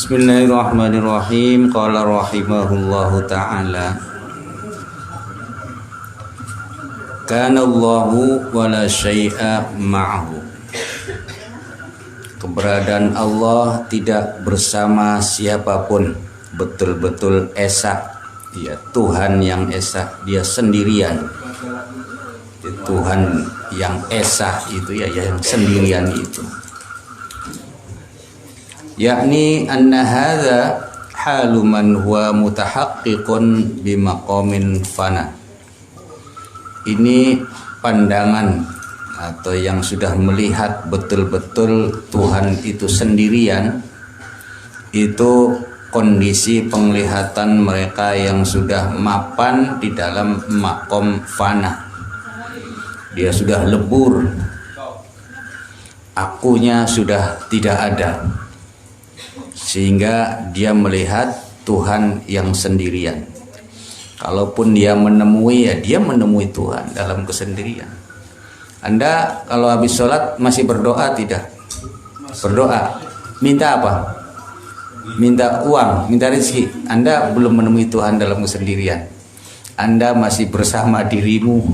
Bismillahirrahmanirrahim. Qala rahimahullahu ta'ala, kana Allahu wa la syai'a ma'ahu. Keberadaan Allah tidak bersama siapapun, betul-betul esa. Dia Tuhan yang esa, dia sendirian. Tuhan yang esa itu ya, yang sendirian itu. Yakni anna hadza halu man huwa mutahaqqiqun bimaqamin fana. Ini pandangan atau yang sudah melihat betul-betul Tuhan itu sendirian, itu kondisi penglihatan mereka yang sudah mapan di dalam makom fana. Dia sudah lebur, akunya sudah tidak ada, sehingga dia melihat Tuhan yang sendirian. Kalaupun dia menemui, ya dia menemui Tuhan dalam kesendirian. Anda kalau habis sholat masih berdoa tidak? Berdoa, minta apa? Minta uang, minta rezeki. Anda belum menemui Tuhan dalam kesendirian. Anda masih bersama dirimu,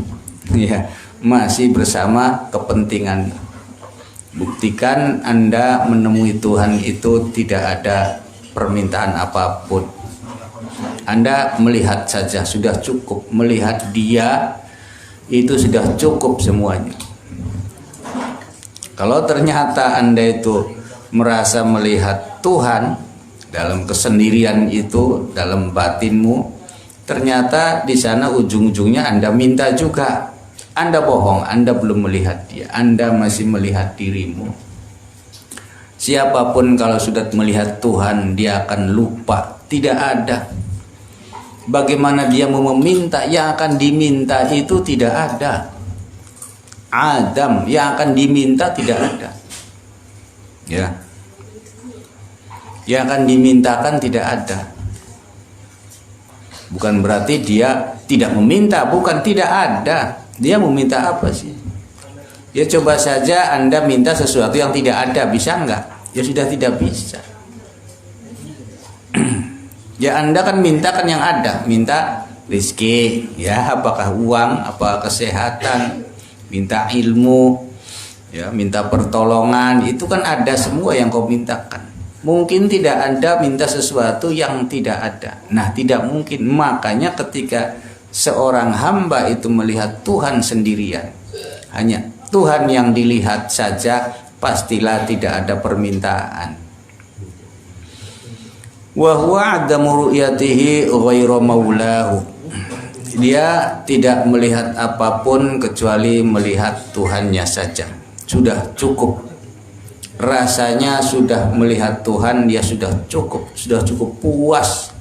ya, masih bersama kepentingan. Buktikan Anda menemui Tuhan itu tidak ada permintaan apapun. Anda melihat saja sudah cukup, melihat Dia itu sudah cukup semuanya. Kalau ternyata Anda itu merasa melihat Tuhan dalam kesendirian itu, dalam batinmu, ternyata di sana ujung-ujungnya Anda minta juga. Anda bohong, Anda belum melihat Dia, Anda masih melihat dirimu. Siapapun kalau sudah melihat Tuhan, dia akan lupa, tidak ada. Bagaimana dia mau meminta, yang akan diminta itu tidak ada. Adam, yang akan diminta tidak ada. Ya. Yang akan dimintakan tidak ada. Bukan berarti dia tidak meminta, bukan, tidak ada. Dia meminta apa sih? Ya coba saja Anda minta sesuatu yang tidak ada, bisa enggak? Ya sudah tidak bisa. Ya Anda kan minta kan yang ada, minta rezeki, ya apakah uang, apakah kesehatan, minta ilmu, ya minta pertolongan, itu kan ada semua yang kau mintakan. Mungkin tidak Anda minta sesuatu yang tidak ada. Nah, tidak mungkin. Makanya ketika seorang hamba itu melihat Tuhan sendirian, hanya Tuhan yang dilihat saja, pastilah tidak ada permintaan. Wa huwa adamu ru'yatihi ghairu maulahu. Dia tidak melihat apapun kecuali melihat Tuhannya saja. Sudah cukup. Rasanya sudah melihat Tuhan, dia sudah cukup puas.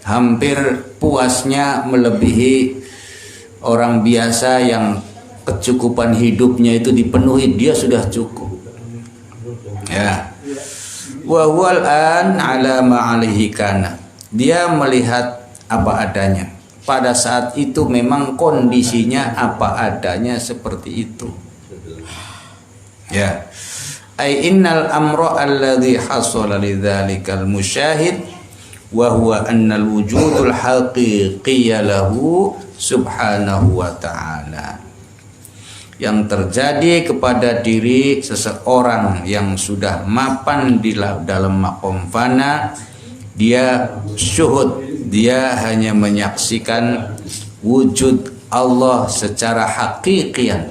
Hampir puasnya melebihi orang biasa yang kecukupan hidupnya itu dipenuhi, dia sudah cukup. Ya. Wa huwal an ala ma alaihi kana. Dia melihat apa adanya. Pada saat itu memang kondisinya apa adanya seperti itu. Ya. Ai innal amra alladhi hasala lidzalikal musyahid wa huwa annal wujudul haqiqiyya lahu subhanahu wa ta'ala. Yang terjadi kepada diri seseorang yang sudah mapan di dalam maqam fana, dia syuhud, dia hanya menyaksikan wujud Allah secara hakikian.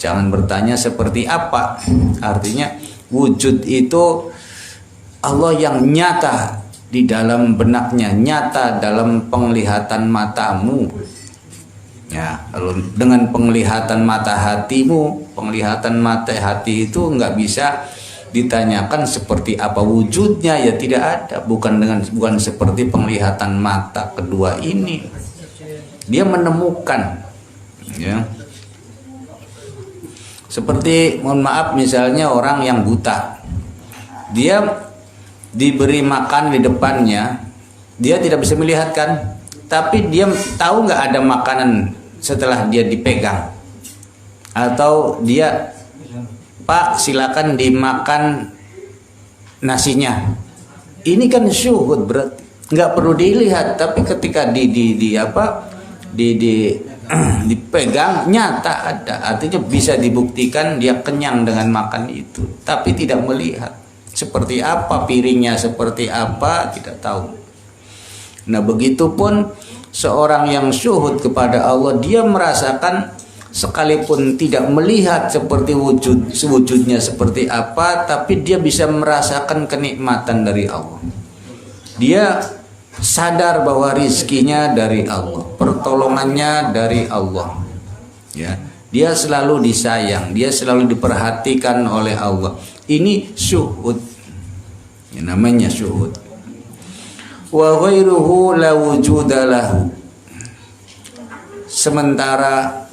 Jangan bertanya seperti apa. Artinya wujud itu Allah yang nyata di dalam benaknya, nyata dalam penglihatan matamu. Ya, kalau dengan penglihatan mata hatimu, penglihatan mata hati itu nggak bisa ditanyakan seperti apa wujudnya, ya tidak ada. Bukan seperti penglihatan mata kedua ini. Dia menemukan, ya. Seperti mohon maaf misalnya orang yang buta, dia diberi makan di depannya, dia tidak bisa melihat kan, tapi dia tahu nggak ada makanan setelah dia dipegang, atau dia, Pak silakan dimakan nasinya, Ini kan syuhud, berarti nggak perlu dilihat, tapi ketika dipegang nyata ada, artinya bisa dibuktikan dia kenyang dengan makan itu, tapi tidak melihat seperti apa piringnya, seperti apa tidak tahu. Nah begitupun seorang yang syuhud kepada Allah, dia merasakan sekalipun tidak melihat seperti wujudnya seperti apa, tapi dia bisa merasakan kenikmatan dari Allah. Dia sadar bahwa rizkinya dari Allah, pertolongannya dari Allah. Ya, dia selalu disayang, dia selalu diperhatikan oleh Allah. Ini syuhud. Ya, namanya syuhud. Wa ghairuhu la wujuda lahu. Sementara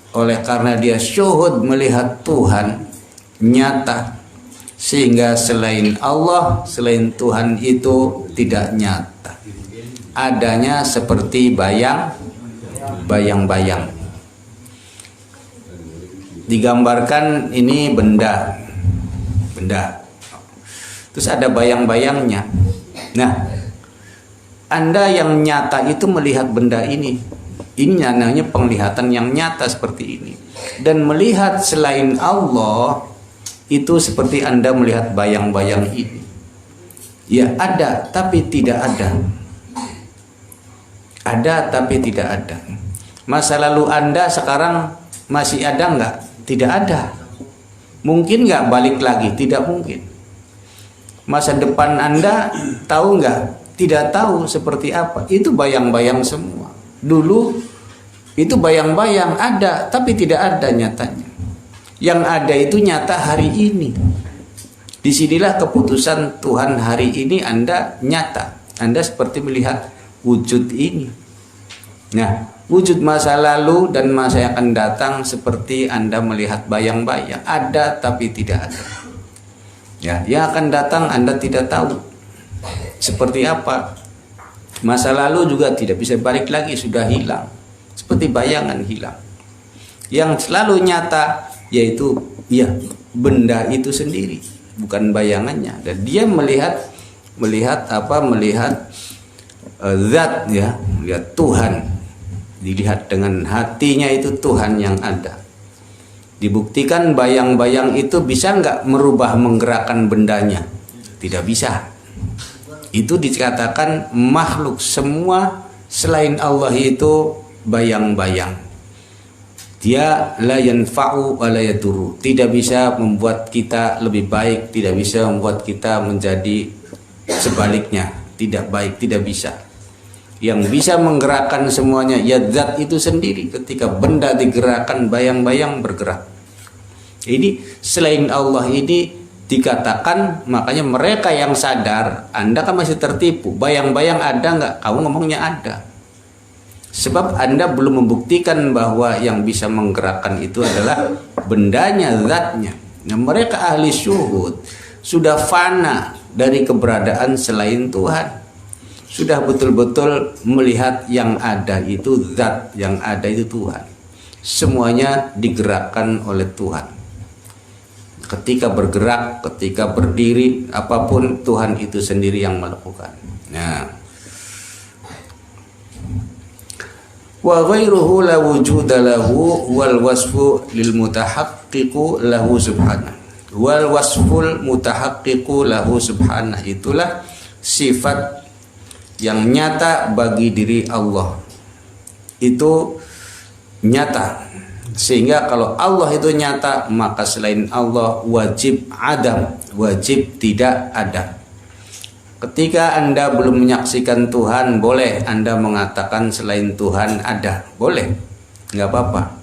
oleh karena dia syuhud melihat Tuhan nyata, sehingga selain Allah, selain Tuhan itu tidak nyata. Adanya seperti bayang-bayang. Digambarkan ini benda. Terus ada bayang-bayangnya. Nah, Anda yang nyata itu melihat benda ini. Ini namanya penglihatan yang nyata seperti ini. Dan melihat selain Allah itu seperti Anda melihat bayang-bayang ini. Ya ada tapi tidak ada. Ada tapi tidak ada. Masa lalu Anda sekarang masih ada enggak? Tidak ada. Mungkin enggak balik lagi? Tidak mungkin. Masa depan Anda tahu enggak? Tidak tahu seperti apa. Itu bayang-bayang semua. Dulu itu bayang-bayang ada tapi tidak ada nyatanya. Yang ada itu nyata hari ini. Disinilah keputusan Tuhan hari ini Anda nyata. Anda seperti melihat wujud ini. Nah, wujud masa lalu dan masa yang akan datang seperti Anda melihat bayang-bayang. Ada tapi tidak ada. Ya, yang akan datang Anda tidak tahu seperti apa. Masa lalu juga tidak bisa balik lagi, sudah hilang. Seperti bayangan hilang. Yang selalu nyata yaitu ya benda itu sendiri, bukan bayangannya. Dan dia melihat zat, ya, melihat Tuhan. Dilihat dengan hatinya itu Tuhan yang ada. Dibuktikan bayang-bayang itu bisa nggak merubah menggerakkan bendanya? Tidak bisa. Itu dikatakan makhluk semua selain Allah itu bayang-bayang. Dia la yanfa'u wa la yadurru. Tidak bisa membuat kita lebih baik, tidak bisa membuat kita menjadi sebaliknya, tidak baik, tidak bisa. Yang bisa menggerakkan semuanya ya zat itu sendiri. Ketika benda digerakkan, bayang-bayang bergerak. Ini selain Allah ini dikatakan, makanya mereka yang sadar, Anda kan masih tertipu. Bayang-bayang ada nggak? Kamu ngomongnya ada. Sebab Anda belum membuktikan bahwa yang bisa menggerakkan itu adalah bendanya, zatnya. Nah, mereka ahli syuhud sudah fana dari keberadaan selain Tuhan. Sudah betul-betul melihat yang ada itu zat, yang ada itu Tuhan. Semuanya digerakkan oleh Tuhan. Ketika bergerak, ketika berdiri, apapun Tuhan itu sendiri yang melakukan. Nah, wa ghairuhu la wujuda lahu wal wasfu lil mutahaqqiqu lahu subhanahu. Wal wasful mutahaqqiqu lahu subhanahu, itulah sifat yang nyata bagi diri Allah. Itu nyata. Sehingga kalau Allah itu nyata, maka selain Allah wajib adam, wajib tidak ada. Ketika Anda belum menyaksikan Tuhan, boleh Anda mengatakan selain Tuhan ada, boleh, nggak apa-apa.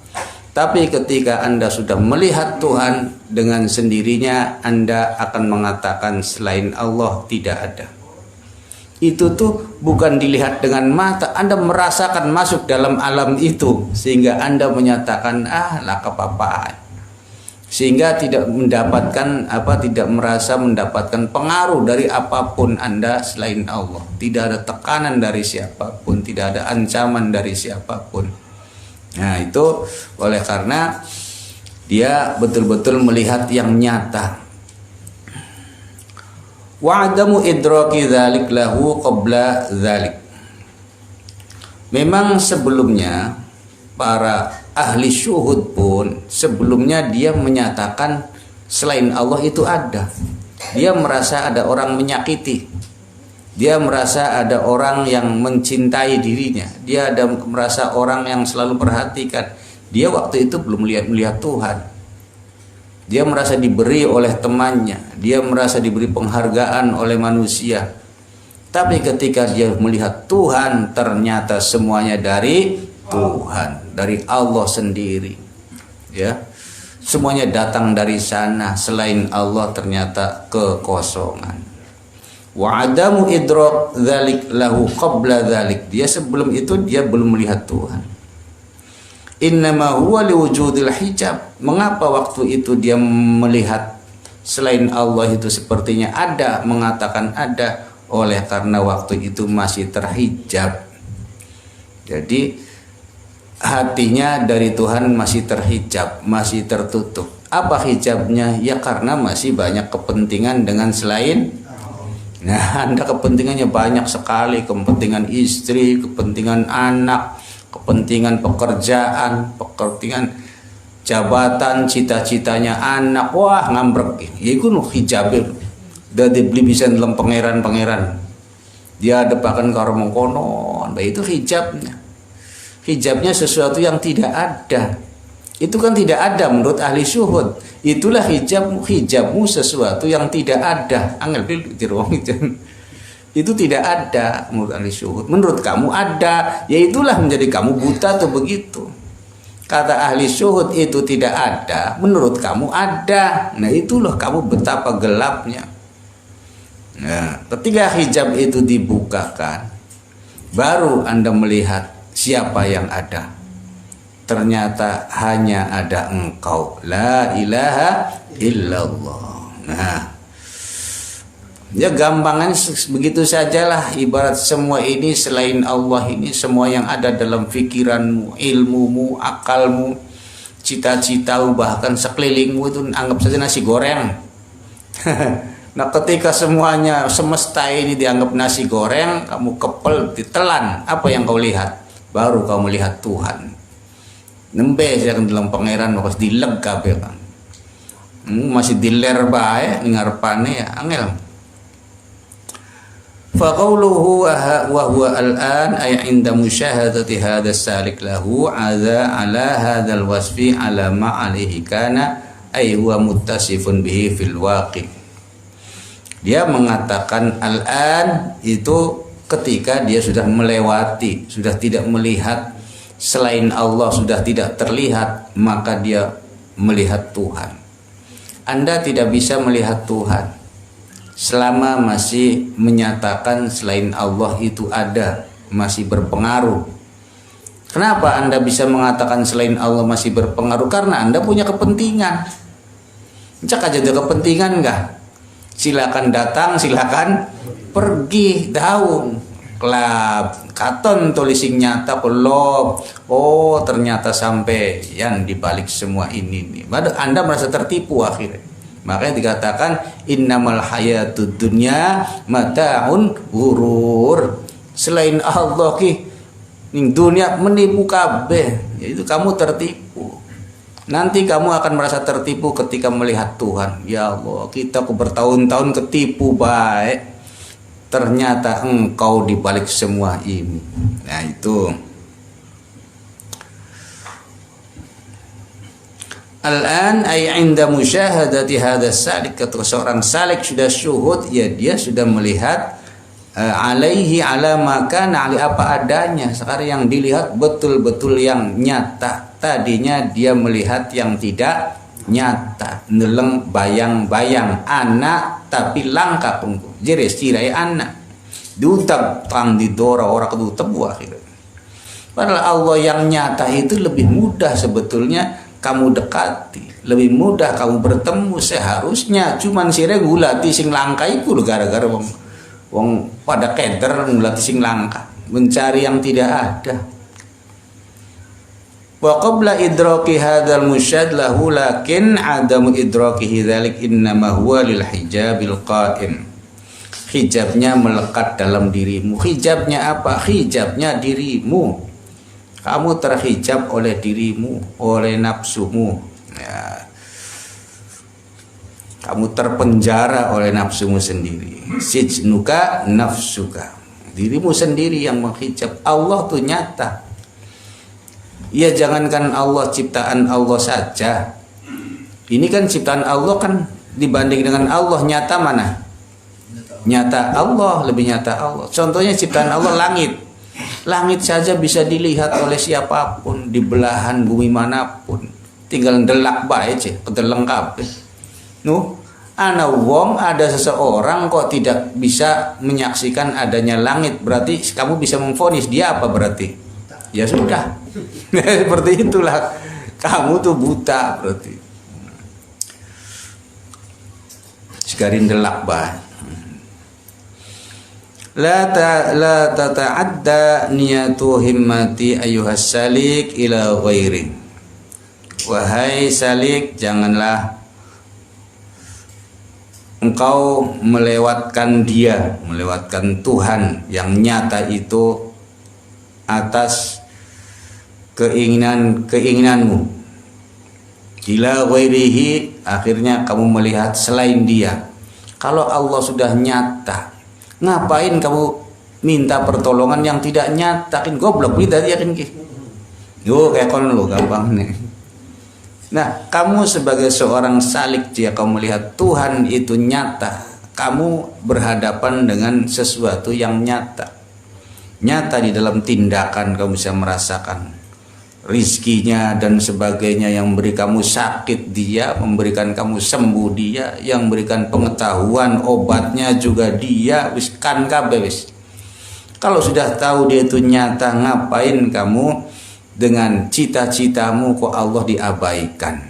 Tapi ketika Anda sudah melihat Tuhan dengan sendirinya, Anda akan mengatakan selain Allah tidak ada. Itu tuh bukan dilihat dengan mata, Anda merasakan masuk dalam alam itu, sehingga Anda menyatakan lah apa-apa, sehingga tidak mendapatkan tidak merasa mendapatkan pengaruh dari apapun Anda selain Allah. Tidak ada tekanan dari siapapun, tidak ada ancaman dari siapapun. Nah, itu oleh karena dia betul-betul melihat yang nyata. Wa adamu idraki dzalik lahu qabla dzalik. Memang sebelumnya para ahli syuhud pun sebelumnya dia menyatakan selain Allah itu ada. Dia merasa ada orang menyakiti. Dia merasa ada orang yang mencintai dirinya. Dia ada merasa orang yang selalu perhatikan. Dia waktu itu belum melihat Tuhan. Dia merasa diberi oleh temannya. Dia merasa diberi penghargaan oleh manusia. Tapi ketika dia melihat Tuhan, ternyata semuanya dari Tuhan, dari Allah sendiri. Ya, semuanya datang dari sana. Selain Allah ternyata kekosongan. Wa adamu idrak dzalik lahu qabla dzalik. Dia sebelum itu dia belum melihat Tuhan. Innama huwa liwujudil hijab. Mengapa waktu itu dia melihat selain Allah itu sepertinya ada, mengatakan ada, oleh karena waktu itu masih terhijab. Jadi hatinya dari Tuhan masih terhijab, masih tertutup. Apa hijabnya? Ya karena masih banyak kepentingan dengan selain. Nah, Anda kepentingannya banyak sekali, kepentingan istri, kepentingan anak, kepentingan pekerjaan, kepentingan jabatan, cita-citanya anak. Wah, ngambrek. Ya itu hijabnya. Udah dibeli bisa dalam pangeran-pangeran. Dia depakan karo mengkonon. Itu hijabnya. Hijabnya sesuatu yang tidak ada. Itu kan tidak ada menurut ahli syuhud. Itulah hijabmu sesuatu yang tidak ada. Angel di ruang itu tidak ada menurut ahli syuhud. Menurut kamu ada, ya itulah menjadi kamu buta atau begitu. Kata ahli syuhud itu tidak ada, menurut kamu ada. Nah itulah kamu betapa gelapnya. Nah, ketika hijab itu dibukakan, baru Anda melihat siapa yang ada. Ternyata hanya ada Engkau, la ilaha illallah. Nah, ya gampangan begitu sajalah. Ibarat semua ini selain Allah ini, semua yang ada dalam pikiranmu, ilmumu, akalmu, cita-citamu, bahkan sekelilingmu itu anggap saja nasi goreng. Nah ketika semuanya semesta ini dianggap nasi goreng, kamu kepel ditelan, apa yang kau lihat? Baru kau melihat Tuhan. Nembe yang dalam pangeran harus dileg kabeh kan. Masih diler bae ngarepane ya angel. Fa qawluhu wa huwa al-an ay 'inda musyahadati hadha salik lahu ala hadzal wasfi ala ma alayhi kana ay huwa muttasifun bihi fil waqi'. Dia mengatakan al-an itu ketika dia sudah melewati, sudah tidak melihat selain Allah, sudah tidak terlihat, maka dia melihat Tuhan. Anda tidak bisa melihat Tuhan selama masih menyatakan selain Allah itu ada, masih berpengaruh. Kenapa Anda bisa mengatakan selain Allah masih berpengaruh? Karena Anda punya kepentingan. Cak aja ada kepentingan enggak? Silakan datang, silakan pergi, daun klub katon tulising nyata pelop. Oh ternyata sampai yang dibalik semua ini nih. Anda merasa tertipu akhirnya. Makanya dikatakan innamal hayatud dunya mata'un ghurur. Selain Allah ki ning dunia menipu kabeh. Yaitu kamu tertipu. Nanti kamu akan merasa tertipu ketika melihat Tuhan. Ya Allah, kita bertahun-tahun ketipu baik. Ternyata Engkau dibalik semua ini. Nah itu. Al-an ay 'inda musyahadati hadha salik, ketika seorang salik sudah syuhud, ya dia sudah melihat alaihi ala maka ali apa adanya. Sekarang yang dilihat betul-betul yang nyata. Tadinya dia melihat yang tidak nyata, neleng bayang-bayang anak tapi langka tunggu jeres tirai anak diutab tang didora orang kedutab akhirnya. Padahal Allah yang nyata itu lebih mudah sebetulnya kamu dekati, lebih mudah kamu bertemu seharusnya. Cuman sire gulati sing langka itu gara-gara wong pada keder gulati sing langka, mencari yang tidak ada. Wa qabla idraki hadzal musyad lahu lakin adamu idrakihi dzalik innama huwa lil hijabil qa'im. hijabnya melekat dalam dirimu. Hijabnya apa? Hijabnya dirimu. Kamu terhijab oleh dirimu, oleh nafsumu. Ya. Kamu terpenjara oleh nafsumu sendiri. Sijnuka nafsuka. Dirimu sendiri yang menghijab. Allah tuh nyata. Ya jangankan Allah, ciptaan Allah saja. Ini kan ciptaan Allah kan dibanding dengan Allah nyata mana? Nyata Allah, lebih nyata Allah. Contohnya ciptaan Allah langit. Langit saja bisa dilihat oleh siapapun di belahan bumi manapun. Tinggal delak bae aja, kedelengkap. Nuh, ana wong ada seseorang kok tidak bisa menyaksikan adanya langit, berarti kamu bisa memvonis dia apa berarti? Ya sudah. Seperti itulah. Kamu tuh buta berarti. Segarin delak bae. La tata'adda niyatu himmati ayyuhas salik ila ghairi. Wahai salik, janganlah engkau melewatkan dia, melewatkan Tuhan yang nyata itu atas keinginanmu. Ila ghairihi, akhirnya kamu melihat selain dia. Kalau Allah sudah nyata, ngapain kamu minta pertolongan yang tidak nyata? Kan goblok nih tadi ya kan. Yo kayak kon lo gampang nih. Nah, kamu sebagai seorang salik, jika kamu melihat Tuhan itu nyata, kamu berhadapan dengan sesuatu yang nyata. Nyata di dalam tindakan, kamu bisa merasakan rizkinya dan sebagainya. Yang memberi kamu sakit dia, memberikan kamu sembuh dia, yang memberikan pengetahuan obatnya juga dia. Wis kan kabeh wis. Kalau sudah tahu dia itu nyata, ngapain kamu dengan cita-citamu kok Allah diabaikan?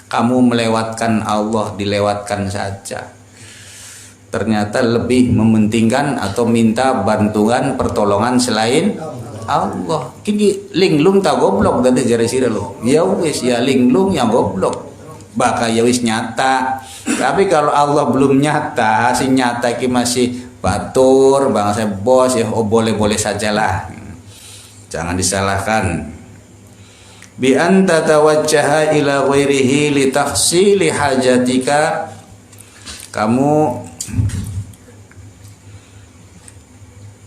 Kamu melewatkan Allah, dilewatkan saja. Ternyata lebih mementingkan atau minta bantuan pertolongan selain Allah. Kini linglung tak goblok tadi jari sira lo. Ya wis ya linglung yang goblok. Bakal ya wis nyata. Tapi kalau Allah belum nyata, si nyata ki masih batur, bangsa bos ya, oh boleh-boleh sajalah. Jangan disalahkan. Bi anta tawajjaha ila ghairihi li tahsili hajatika. Kamu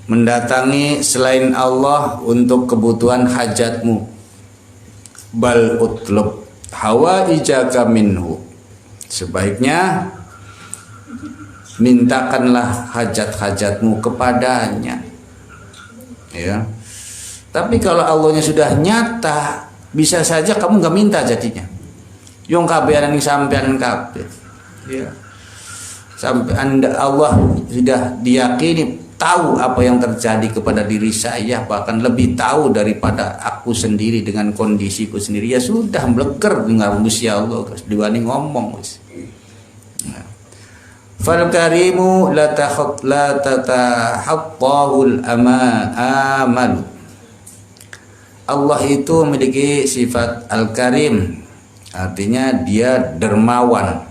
mendatangi selain Allah untuk kebutuhan hajatmu. Bal utlub hawaijaka minhu. Sebaiknya mintakanlah hajat-hajatmu kepadanya. Ya. Tapi kalau Allahnya sudah nyata, bisa saja kamu nggak minta jadinya. Yang kabehan yang sampean kabeh. Ya. Sampai Allah sudah diyakini, tahu apa yang terjadi kepada diri saya, bahkan lebih tahu daripada aku sendiri dengan kondisiku sendiri. Ya sudah, meleker dengan Gusti Allah diwani ngomong wis. Fal karimu la tatahaqqahul amalu. Allah itu memiliki sifat al-karim, artinya dia dermawan,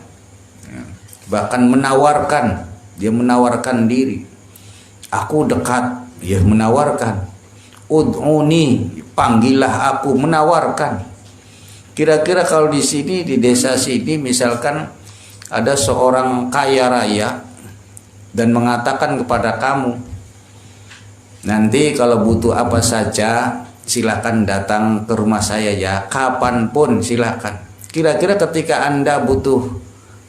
bahkan menawarkan. Dia menawarkan diri. Aku dekat, dia menawarkan. Ud'uni, panggillah aku, menawarkan. Kira-kira kalau di sini, di desa sini, misalkan ada seorang kaya raya dan mengatakan kepada kamu, nanti kalau butuh apa saja silakan datang ke rumah saya ya, kapanpun silakan. Kira-kira ketika Anda butuh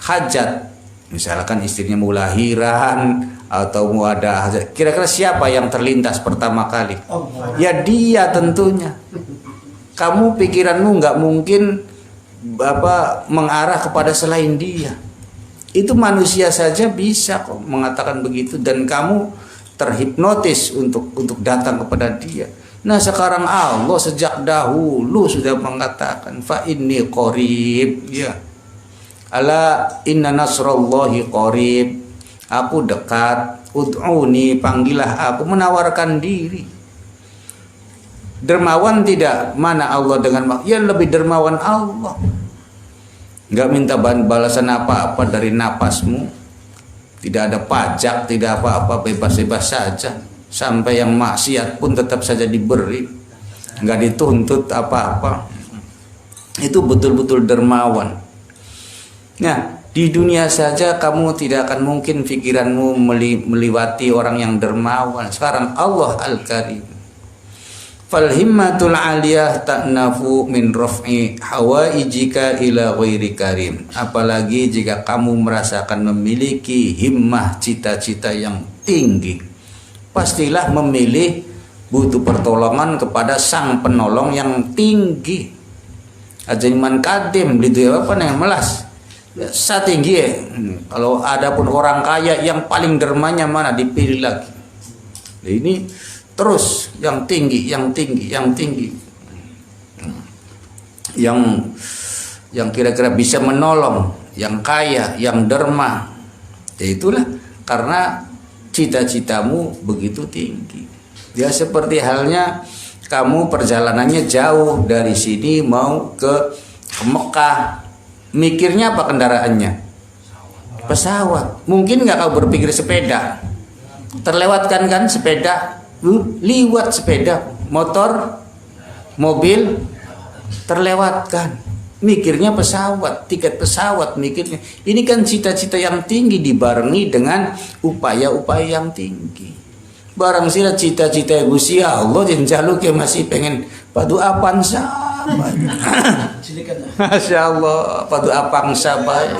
hajat, misalkan istrinya mau lahiran atau mau ada hajat, kira-kira siapa yang terlintas pertama kali? Ya dia tentunya. Kamu pikiranmu nggak mungkin mengarah kepada selain dia. Itu manusia saja bisa kok mengatakan begitu, dan kamu terhipnotis untuk datang kepada dia. Nah sekarang Allah sejak dahulu sudah mengatakan fa inni qarib, ya. Ala inna nasrallahi qarib. Aku dekat. Ud'uni, panggillah aku, menawarkan diri. Dermawan tidak? Mana Allah dengan ya lebih dermawan Allah. Enggak minta balasan apa-apa dari napasmu. tidak ada pajak, tidak apa-apa, bebas-bebas saja. Sampai yang maksiat pun tetap saja diberi, nggak dituntut apa-apa. Itu betul-betul dermawan. Nah, di dunia saja kamu tidak akan mungkin pikiranmu melewati orang yang dermawan. Sekarang Allah Al-Karim. Fal himmatul aliyah ta'nafu min raf'i hawaijika ila ghairi karim. Apalagi jika kamu merasakan memiliki himmah, cita-cita yang tinggi, pastilah memilih butuh pertolongan kepada sang penolong yang tinggi. Ajaman kadim gitu ya, apa nih melas sa tinggi ya. Kalau ada pun orang kaya yang paling dermanya mana dipilih lagi. Nah, ini terus yang tinggi, yang tinggi, yang tinggi, yang kira-kira bisa menolong, yang kaya, yang derma. Ya itulah karena cita-citamu begitu tinggi. Ya seperti halnya kamu perjalanannya jauh dari sini mau ke Mekah, mikirnya apa kendaraannya? Pesawat. Mungkin nggak kau berpikir sepeda? Terlewatkan kan sepeda? Liwat sepeda, motor, mobil terlewatkan. Mikirnya pesawat, tiket pesawat mikirnya. Ini kan cita-cita yang tinggi dibarengi dengan upaya-upaya yang tinggi. Barang sila cita-cita Gusti Allah yang jaluk ya masih pengen padu apang sabar. Masya Allah, padu apang sabar.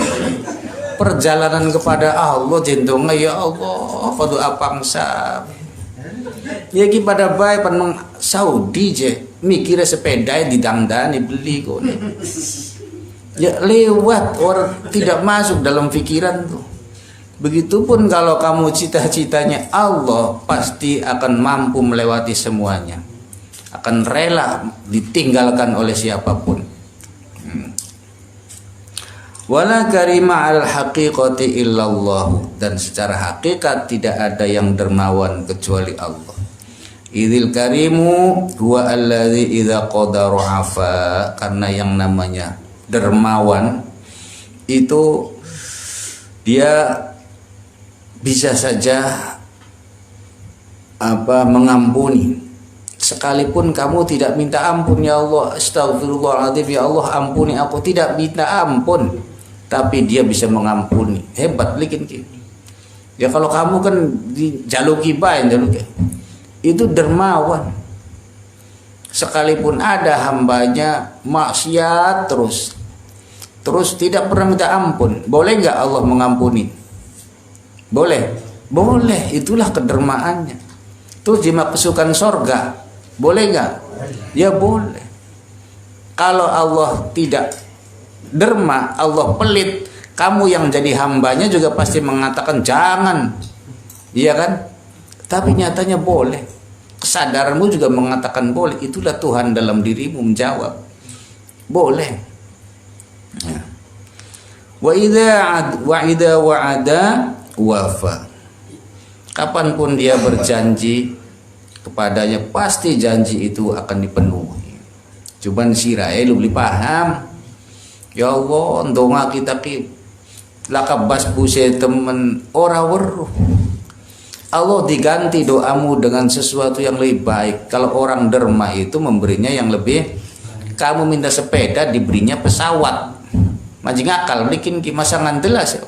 Perjalanan kepada Allah jentungnya ya Allah, padu apang sabar. Ya pada baik pan Saudi je mikirnya sepeda didangdani beli kok. Ya lewat orang tidak masuk dalam pikiran tuh. Begitupun kalau kamu cita-citanya Allah, pasti akan mampu melewati semuanya. Akan rela ditinggalkan oleh siapapun. Wala karima al haqiqati illallah, dan secara hakikat tidak ada yang dermawan kecuali Allah. Idzil karimu huwa alladzi idza qadara afa, karena yang namanya dermawan itu dia bisa saja mengampuni sekalipun kamu tidak minta ampun. Ya Allah, astagfirullahaladzim, ya Allah ampuni aku, tidak minta ampun, tapi dia bisa mengampuni. Hebat bikin ya. Kalau kamu kan dijaluki bain jaluki, itu dermawan. Sekalipun ada hambanya maksiat terus tidak pernah minta ampun, boleh nggak Allah mengampuni? Boleh, boleh. Itulah kedermaannya. Terus dimasukkan sorga, boleh nggak? Ya boleh. Kalau Allah tidak derma, Allah pelit, kamu yang jadi hambanya juga pasti mengatakan jangan, iya kan? Tapi nyatanya boleh. Kesadaranmu juga mengatakan boleh. Itulah Tuhan dalam dirimu menjawab boleh. Ya. Wa idza wa'ada wafa. Kapanpun dia berjanji kepadanya, pasti janji itu akan dipenuhi. Cuman sirai lu beli paham. Ya Allah, ndonga kita ki lakabas buse temen ora weruh. Allah diganti doamu dengan sesuatu yang lebih baik. Kalau orang derma itu memberinya yang lebih. Kamu minta sepeda, diberinya pesawat. Majing akal bikin ki masangan jelas ya.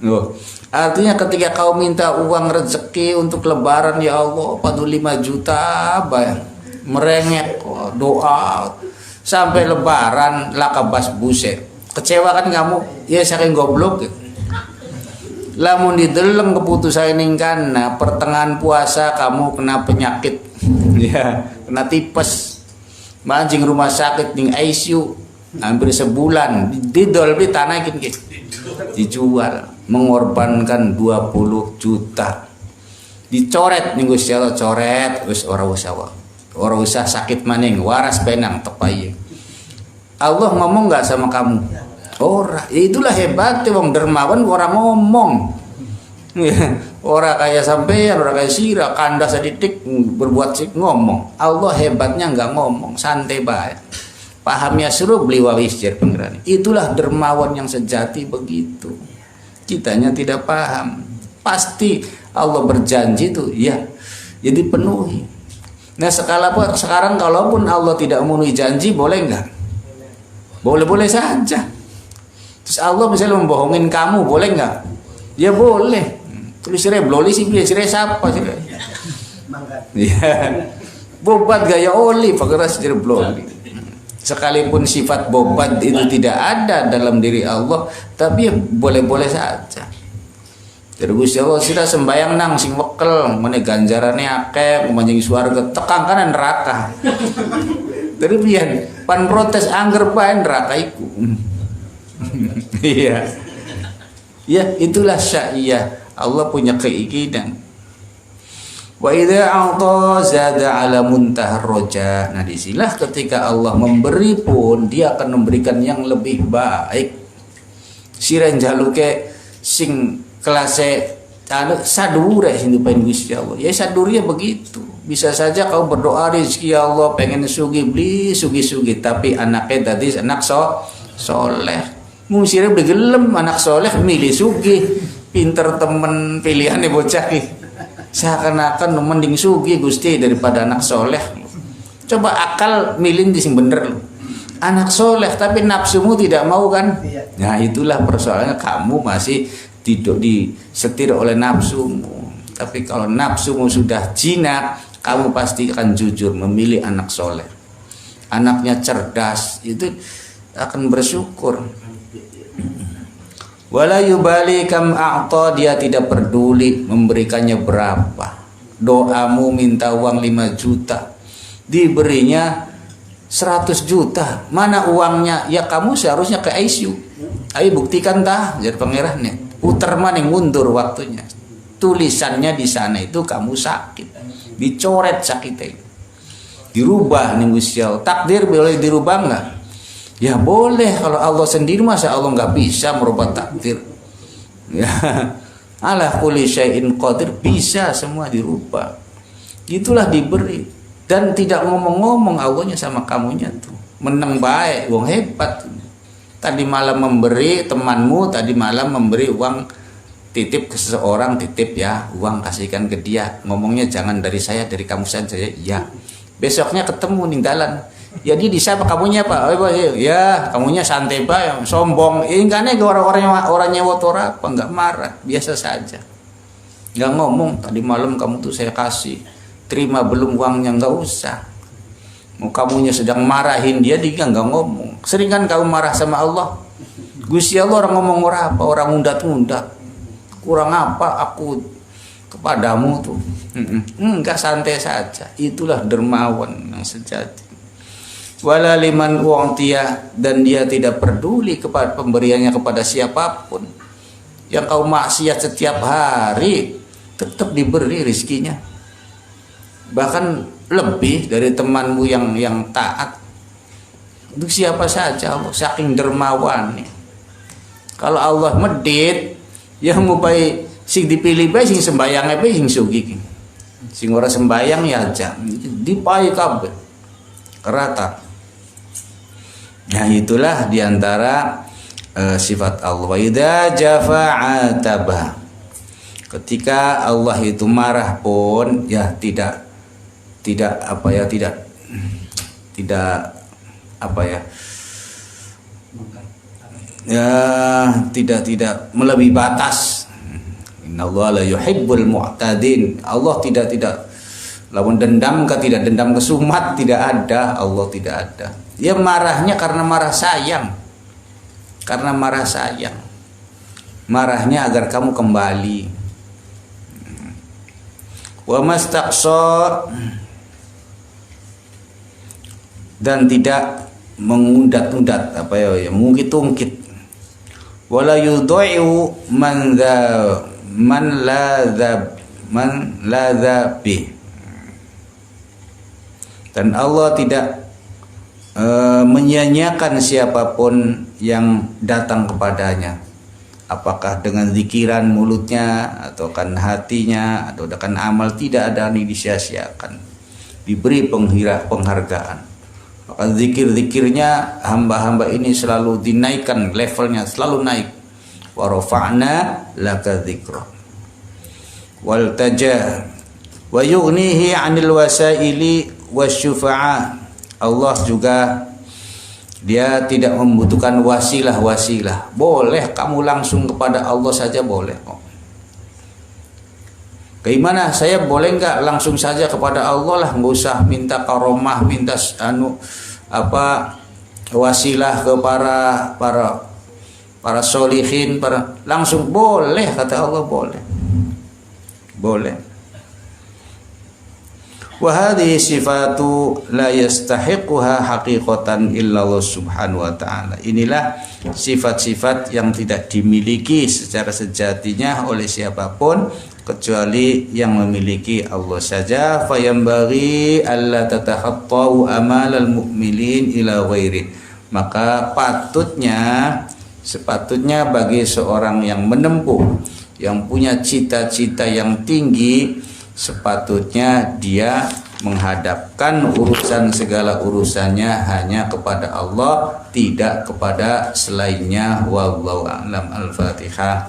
Loh. Artinya ketika kau minta uang rezeki untuk lebaran, ya Allah padu 5 juta bayang, merengek doa sampai lebaran lakabas buse. Kecewa kan kamu? Ya saking goblok. Lamun dideleng keputusan ini kan, nah pertengahan puasa kamu kena penyakit, ya kena tipes, mancing rumah sakit ning ICU hampir sebulan, didol beli tanah gitu, dijual, mengorbankan 20 juta, dicoret nih Gusti Allah, coret, wis ora usah sakit maning, waras penang tepai. Allah ngomong nggak sama kamu? Ora, itulah hebatnya wong dermawan, orang ngomong. Orang kayak sampean, orang kayak sira, kandas sedidik berbuat sik ngomong. Allah hebatnya nggak ngomong, santai baik. Pahamnya suruh beli wawisir pengiran. Itulah dermawan yang sejati begitu. kitanya tidak paham. Pasti Allah berjanji itu ya jadi penuhi. Nah sekarang kalaupun Allah tidak memenuhi janji, boleh nggak? Boleh-boleh saja. Terus Allah misalnya membohongin kamu, boleh nggak? Ya boleh. Tulis bloli sih biasa siapa sih? Ya. Bobat gaya oli pakai sireh bloli. Sekalipun sifat bobat itu tidak ada dalam diri Allah, tapi ya boleh-boleh saja. Jadi Gusti Allah sudah sembayang nang sing wekel, mene ganjarannya akeh, manjing swarga, tekang kanan neraka. Terus pian pan protes angger bae neraka iku. Iya. Ya, itulah syai'iyah. Allah punya keinginan. Wa idza a'ta zada 'ala muntahar roja. Nah, disinilah ketika Allah memberi pun dia akan memberikan yang lebih baik. Siren jaluke sing kelase sadure sing dipain Gusti Allah. Ya sadurnya begitu. Bisa saja kau berdoa rezeki ya Allah pengen sugi beli sugi-sugi tapi anaknya tadi anak soleh. Musire begelem anak soleh milih sugi. Pinter temen pilihannya bocah ki. Seakan-akan mending sugi Gusti daripada anak soleh. Coba akal milih di sing bener lu. Anak soleh tapi nafsumu tidak mau kan? Nah itulah persoalannya, kamu masih tidak disetir oleh nafsumu. Tapi kalau nafsumu sudah jinak, kamu pasti akan jujur memilih anak soleh. Anaknya cerdas, itu akan bersyukur. Wala yubali kam a'ta, dia tidak peduli memberikannya berapa. Doamu minta uang 5 juta, diberinya 100 juta. Mana uangnya? Ya kamu seharusnya ke ICU. Ayo buktikan tah, jadi pangerannya. Putar maning mundur waktunya. Tulisannya di sana itu kamu sakit. Dicoret sakitnya. Dirubah nih Gusti Allah. Takdir boleh dirubah enggak? Ya boleh, kalau Allah sendiri masa Allah nggak bisa merubah takdir. Ya, ala kulli syai'in qadir, bisa semua dirubah. Itulah diberi dan tidak ngomong-ngomong Allahnya sama kamunya tuh. Menang baik, wong hebat. Tadi malam memberi temanmu, tadi malam memberi uang titip ke seseorang, titip ya, uang kasihkan ke dia. Ngomongnya jangan dari saya, dari kamu saja ya. Besoknya ketemu ning dalan. Jadi disapa kamunya Pak, ya kamunya santai Pak, sombong. Ini kan orangnya wotora apa nggak marah, biasa saja. Nggak ngomong, tadi malam kamu tuh saya kasih, terima belum uangnya, nggak usah. Mau kamunya sedang marahin dia nggak ngomong. Sering kan kamu marah sama Allah. Gusti Allah orang ngomong apa, orang undat-undat. Kurang apa aku kepadamu tuh. Enggak, santai saja. Itulah dermawan yang sejati. Wala liman u'tiya, dan dia tidak peduli kepada pemberiannya kepada siapapun. Yang kau maksiat setiap hari tetap diberi rizkinya, bahkan lebih dari temanmu yang taat. Untuk siapa saja Allah saking dermawan. Kalau Allah medit, yang ngupai sing dipilih bae sing sembayang bae sing sugih. Sing ora sembayang ya aja dipai kabeh kerata. Nah itulah diantara sifat Allah. Wa idza jafa'ataba, ketika Allah itu marah pun ya tidak melebihi batas. Innallaha la yuhibbul mu'tadin. Allah tidak lawan dendam ke tidak dendam ke sumat, tidak ada. Allah tidak ada. Dia marahnya karena marah sayang. Karena marah sayang. Marahnya agar kamu kembali. Wa mastaqsa, dan tidak mengundat-undat mungkit-ungkit. Wala yudhi'u man ladza bih. Dan Allah tidak menyia-nyiakan siapapun yang datang kepadanya, apakah dengan zikiran mulutnya atau kan hatinya atau dengan amal, tidak ada yang disia-siakan, diberi penghargaan. Maka zikir-zikirnya hamba-hamba ini selalu dinaikkan levelnya, selalu naik. wa rafa'na laka dzikra wal taja wa yughnihi 'anil wasaili wasyufa'a. Allah juga dia tidak membutuhkan wasilah-wasilah. Boleh kamu langsung kepada Allah saja boleh kok. Gimana saya boleh nggak langsung saja kepada Allah lah, nggak usah minta karomah, minta wasilah ke para solihin, langsung boleh kata Allah, boleh. Wa hadhihi sifatu la yastahiquha haqiqatan illa Allah subhanahu wa ta'ala. Inilah sifat-sifat yang tidak dimiliki secara sejatinya oleh siapapun kecuali yang memiliki Allah saja. Fayambaghi alla tatakhattau amalal mu'minin ila ghairi. Maka sepatutnya bagi seorang yang menempuh, yang punya cita-cita yang tinggi, sepatutnya dia menghadapkan segala urusannya hanya kepada Allah, tidak kepada selainnya. Wallahu a'lam. Al-Fatihah.